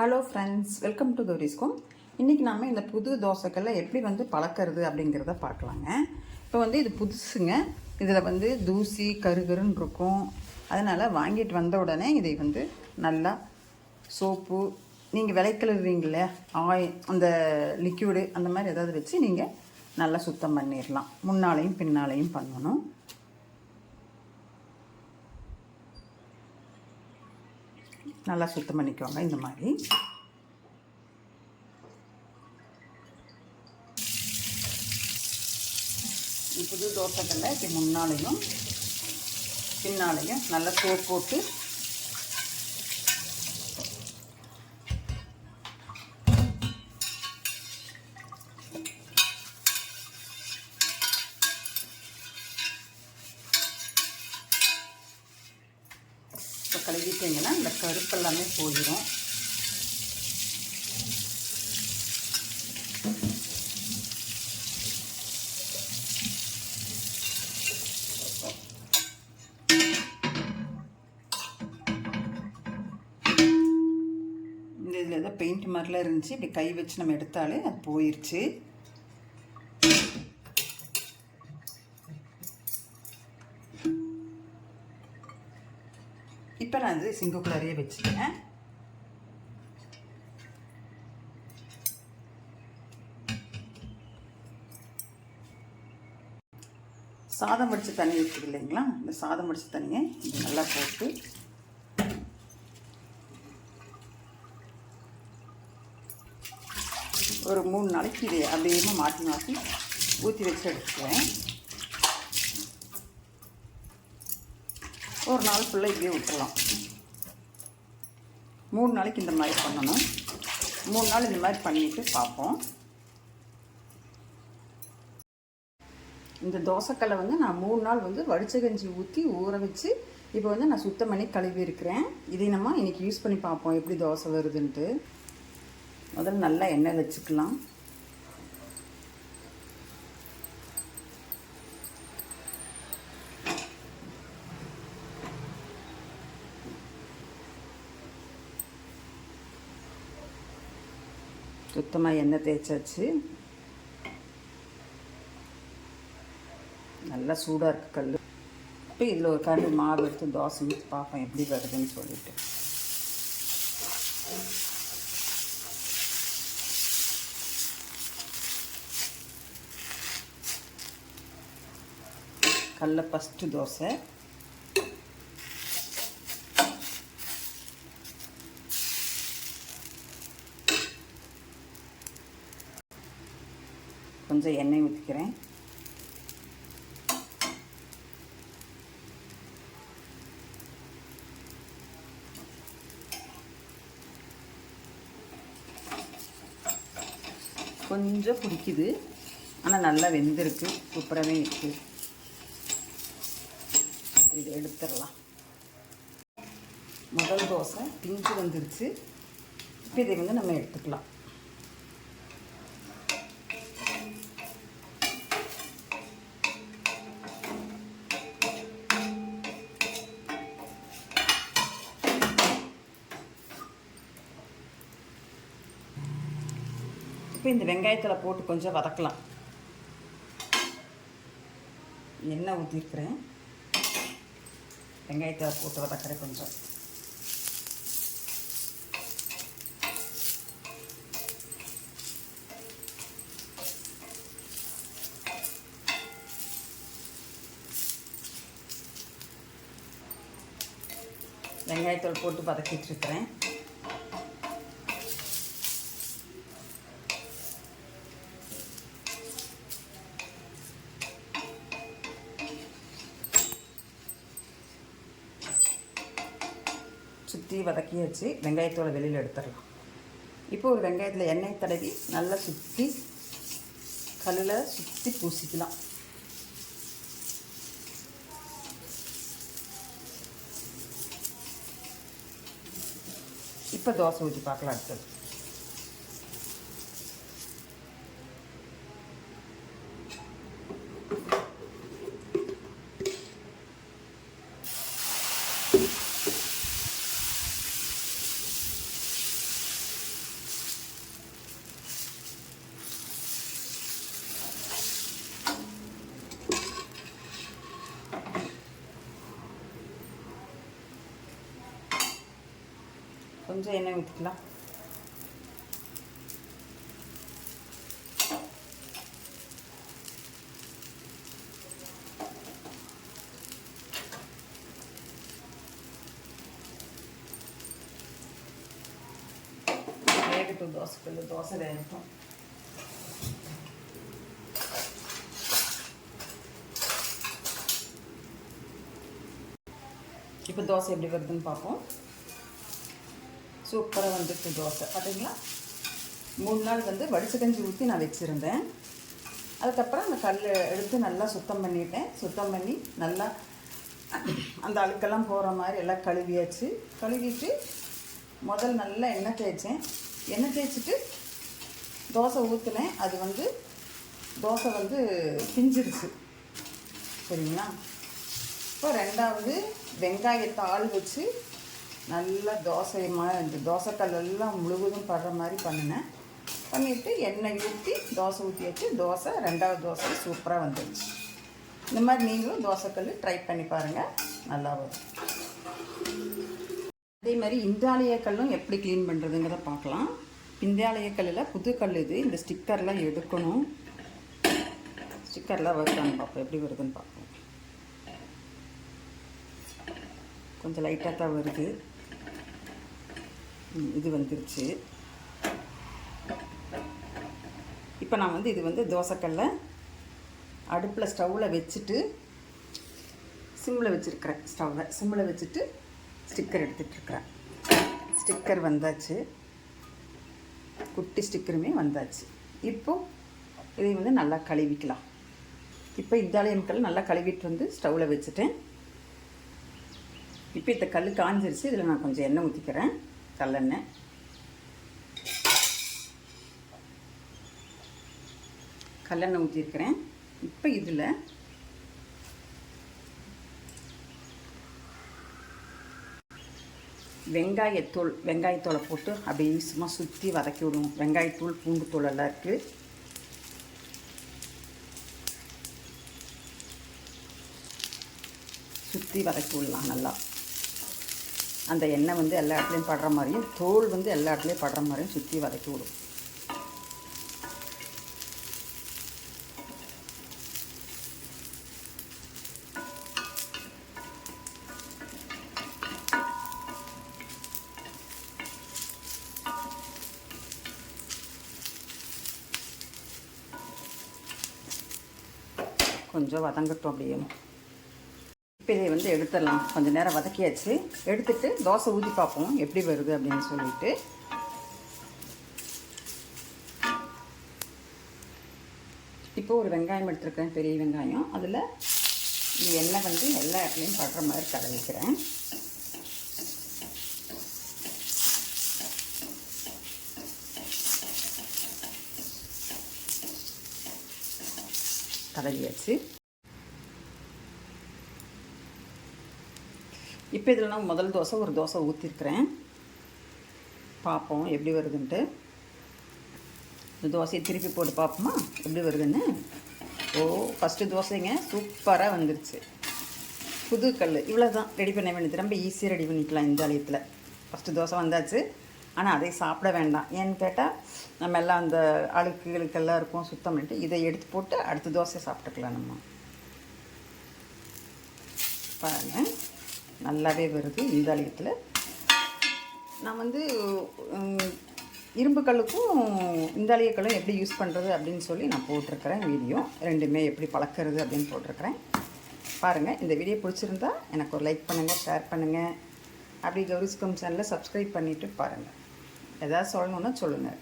Hello friends, welcome to கௌரிஸ்கோம். இன்றைக்கி நம்ம இந்த புது தோசைக்கல்லை எப்படி பழக்கிறது அப்படிங்கிறத பார்க்கலாங்க. இப்போ இது புதுசுங்க. இதில் தூசி கருகருன்னு இருக்கும். அதனால் வாங்கிட்டு வந்த உடனே இதை நல்லா சோப்பு, நீங்கள் விளைக்கழுவீங்களே அந்த லிக்யூடு அந்த மாதிரி ஏதாவது வச்சு நீங்கள் நல்லா சுத்தம் பண்ணிடலாம். முன்னாலையும் பின்னாலையும் பண்ணணும். நல்லா சுத்தம் பண்ணிக்குவாங்க. இந்த மாதிரி புது தோசைக்கல்லை இப்படி முன்னாலையும் பின்னாலையும் நல்லா சோப் போட்டு கழுவிட்டிங்கன்னா இந்த கருப்பெல்லாமே போயிடும். இந்த இதில் ஏதோ பெயிண்ட் மாதிரிலாம் இருந்துச்சு. இப்படி கை வச்சு நம்ம எடுத்தாலே அது போயிடுச்சு. இப்போ நான் சிங்குக்குள்ளாரையே வச்சுட்டேன். சாதம் வடித்த தண்ணி இருக்குது இல்லைங்களா, இந்த சாதம் வடித்த தண்ணியை நல்லா போட்டு ஒரு 3 நாளைக்கு இதை அப்படியே மாற்றி மாற்றி ஊற்றி வச்சு எடுத்துக்குவேன். ஒரு நாள் ஃபுல்லாக இப்படியே விட்டுடலாம். 3 நாளைக்கு இந்த மாதிரி பண்ணணும். 3 நாள் இந்த மாதிரி பண்ணிவிட்டு பார்ப்போம். இந்த தோசைக்கல்லை நான் 3 நாள் வடிச்ச கஞ்சி ஊற்றி ஊற வச்சு இப்போ நான் சுத்தம் பண்ணி கழுவி இருக்கிறேன். இதை நம்ம இன்றைக்கி யூஸ் பண்ணி பார்ப்போம் எப்படி தோசை வருதுன்ட்டு. முதல்ல நல்லா எண்ணெய் வச்சுக்கலாம். சுத்தமாக எண்ணெய் தேய்ச்சாச்சு. நல்லா சூடாக இருக்குது கல். இப்போ இதில் ஒரு கரண்டி மாவு எடுத்து தோசை ஊற்றி பார்ப்பேன் எப்படி வருதுன்னு சொல்லிட்டு. கல்ல ஃபஸ்ட்டு தோசை. கொஞ்சம் எண்ணெய் ஊற்றிக்கிறேன். கொஞ்சம் பிடிக்குது, ஆனால் நல்லா வெந்திருக்கு, சூப்பராகவே இருக்குது. இது எடுத்துடலாம். முதல் தோசை பிஞ்சு வந்துருச்சு. இப்போ இதை நம்ம எடுத்துக்கலாம். இப்போ இந்த வெங்காயத்தில் போட்டு கொஞ்சம் வதக்கலாம். எண்ணெய் ஊற்றிருக்கிறேன். வெங்காயத்தில் போட்டு வதக்கிறேன் கொஞ்சம். வெங்காயத்தில் போட்டு வதக்கிட்டுருக்கிறேன். சுற்றி வதக்கியாச்சு. வெங்காயத்தோட வெளியில் எடுத்துடலாம். இப்போ ஒரு வெங்காயத்தில் எண்ணெய் தடவி நல்லா சுற்றி கல்லில் சுற்றி பூசிக்கலாம். இப்போ தோசை ஊற்றி பார்க்கலாம். அடுத்தது கொஞ்சம் எண்ணெய் ஊற்றிக்கலாம். வேகட்டும் தோசைக்கல், தோசை வேகட்டும். இப்போ தோசை எப்படி வருதுன்னு பார்ப்போம். சூப்பராக வந்துட்டு தோசை பார்த்தீங்களா. 3 நாள் வந்து வடிச்ச கஞ்சி ஊற்றி நான் வச்சுருந்தேன். அதுக்கப்புறம் அந்த கல் எடுத்து நல்லா சுத்தம் பண்ணிட்டேன். சுத்தம் பண்ணி நல்லா அந்த அழுக்கெல்லாம் போகிற மாதிரி எல்லாம் கழுவியாச்சு. கழுவிட்டு முதல் நல்லா எண்ணெய் தேய்ச்சேன். எண்ணெய் தேய்ச்சிட்டு தோசை ஊற்றினேன். அது வந்து தோசை வந்து பிஞ்சிருச்சு சரிங்களா. இப்போ ரெண்டாவது வெங்காயத்தாள் வச்சு நல்லா இந்த தோசைக்கல் எல்லாம் முழுவதும் படுற மாதிரி பண்ணினேன். பண்ணிவிட்டு எண்ணெய் ஊற்றி தோசை ஊற்றி வச்சு தோசை ரெண்டாவது தோசை சூப்பராக வந்துடுச்சு. இந்த மாதிரி நீங்களும் தோசைக்கல் ட்ரை பண்ணி பாருங்கள், நல்லா வரும். அதே மாதிரி இந்தியாலய கல்லும் எப்படி க்ளீன் பண்ணுறதுங்கிறத பார்க்கலாம். இந்தியாலய கல்லில் புது கல் இது. இந்த ஸ்டிக்கர்லாம் எடுக்கணும். ஸ்டிக்கர்லாம் வருதான்னு பார்ப்போம், எப்படி வருதுன்னு பார்ப்போம். கொஞ்சம் லைட்டாக தான் வருது. இது வந்துருச்சு. இப்போ நான் வந்து இது வந்து தோசைக்கல்லை அடுப்பில் ஸ்டவ்வில் வச்சுட்டு சிம்மில் வச்சுருக்கிறேன். சிம்மில் வச்சுட்டு ஸ்டிக்கர் எடுத்துகிட்ருக்கிறேன். ஸ்டிக்கர் வந்தாச்சு, குட்டி ஸ்டிக்கருமே வந்தாச்சு. இப்போது இதை வந்து நல்லா கழுவிக்கலாம். இப்போ இத்தாலியன் கல் நல்லா கழுவிட்டு வந்து ஸ்டவ்வில் வச்சுட்டேன். இப்போ இந்த கல் காஞ்சிருச்சு. இதில் நான் கொஞ்சம் எண்ணெய் ஊற்றிக்கிறேன், கல்லெண்ணெய். கல்லெண்ணெய் ஊற்றிருக்கிறேன். இப்போ இதில் வெங்காயத்தூளை போட்டு அப்படியே சும்மா சுற்றி வதக்கி விடுவோம். வெங்காயத்தூள், பூண்டுத்தூள் எல்லாம் இருக்குது. சுற்றி வதக்கி விடலாம் நல்லா. அந்த எண்ணெய் வந்து எல்லா இடத்துலையும் படுற மாதிரியும் தோல் வந்து எல்லா இடத்துலையும் படுற மாதிரியும் சுற்றி வதக்கி விடும். கொஞ்சம் வதங்கட்டும் அப்படியே. இப்போ இதை வந்து எடுத்துடலாம். கொஞ்சம் நேரம் வதக்கியாச்சு. எடுத்துட்டு தோசை ஊற்றி பார்ப்போம் எப்படி வருது அப்படின்னு சொல்லிட்டு. இப்போ ஒரு வெங்காயம் எடுத்துருக்கேன், பெரிய வெங்காயம். அதில் இந்த எண்ணெய் வந்து எல்லா இடத்துலையும் படுற மாதிரி கலவிக்கிறேன். கலவியாச்சு. இப்போ இதில் நான் முதல் தோசை ஒரு தோசை ஊற்றிருக்கிறேன். பார்ப்போம் எப்படி வருதுன்ட்டு. இந்த தோசையை திருப்பி போட்டு பார்ப்போமா எப்படி வருதுன்னு. ஃபஸ்ட்டு தோசைங்க சூப்பராக வந்துருச்சு. புது கல் இவ்வளோ தான் ரெடி பண்ண வேண்டியது. ரொம்ப ஈஸியாக ரெடி பண்ணிக்கலாம் இந்த ஆலயத்தில். ஃபஸ்ட்டு தோசை வந்தாச்சு. ஆனால் அதை சாப்பிட வேண்டாம். ஏன்னு கேட்டால் நம்ம எல்லாம் அந்த அழுக்குகளுக்கெல்லாம் இருக்கும், சுத்தம் பண்ணிட்டு இதை எடுத்து போட்டு அடுத்த தோசையை சாப்பிட்டுக்கலாம். நம்ம பாருங்கள் நல்லாவே வருது இந்த ஆலயத்தில். நான் வந்து இரும்பு கல்லுக்கும் இந்தாலிய கல்லும் எப்படி யூஸ் பண்ணுறது அப்படின்னு சொல்லி நான் போட்டிருக்கிறேன் வீடியோ. ரெண்டுமே எப்படி பழக்கிறது அப்படின்னு போட்டிருக்கிறேன். பாருங்கள். இந்த வீடியோ பிடிச்சிருந்தா எனக்கு ஒரு லைக் பண்ணுங்கள், ஷேர் பண்ணுங்கள். அப்படி கௌரிஸ் கம் சேனலை சப்ஸ்கிரைப் பண்ணிவிட்டு பாருங்கள். எதாவது சொல்லணுன்னா சொல்லுங்கள்.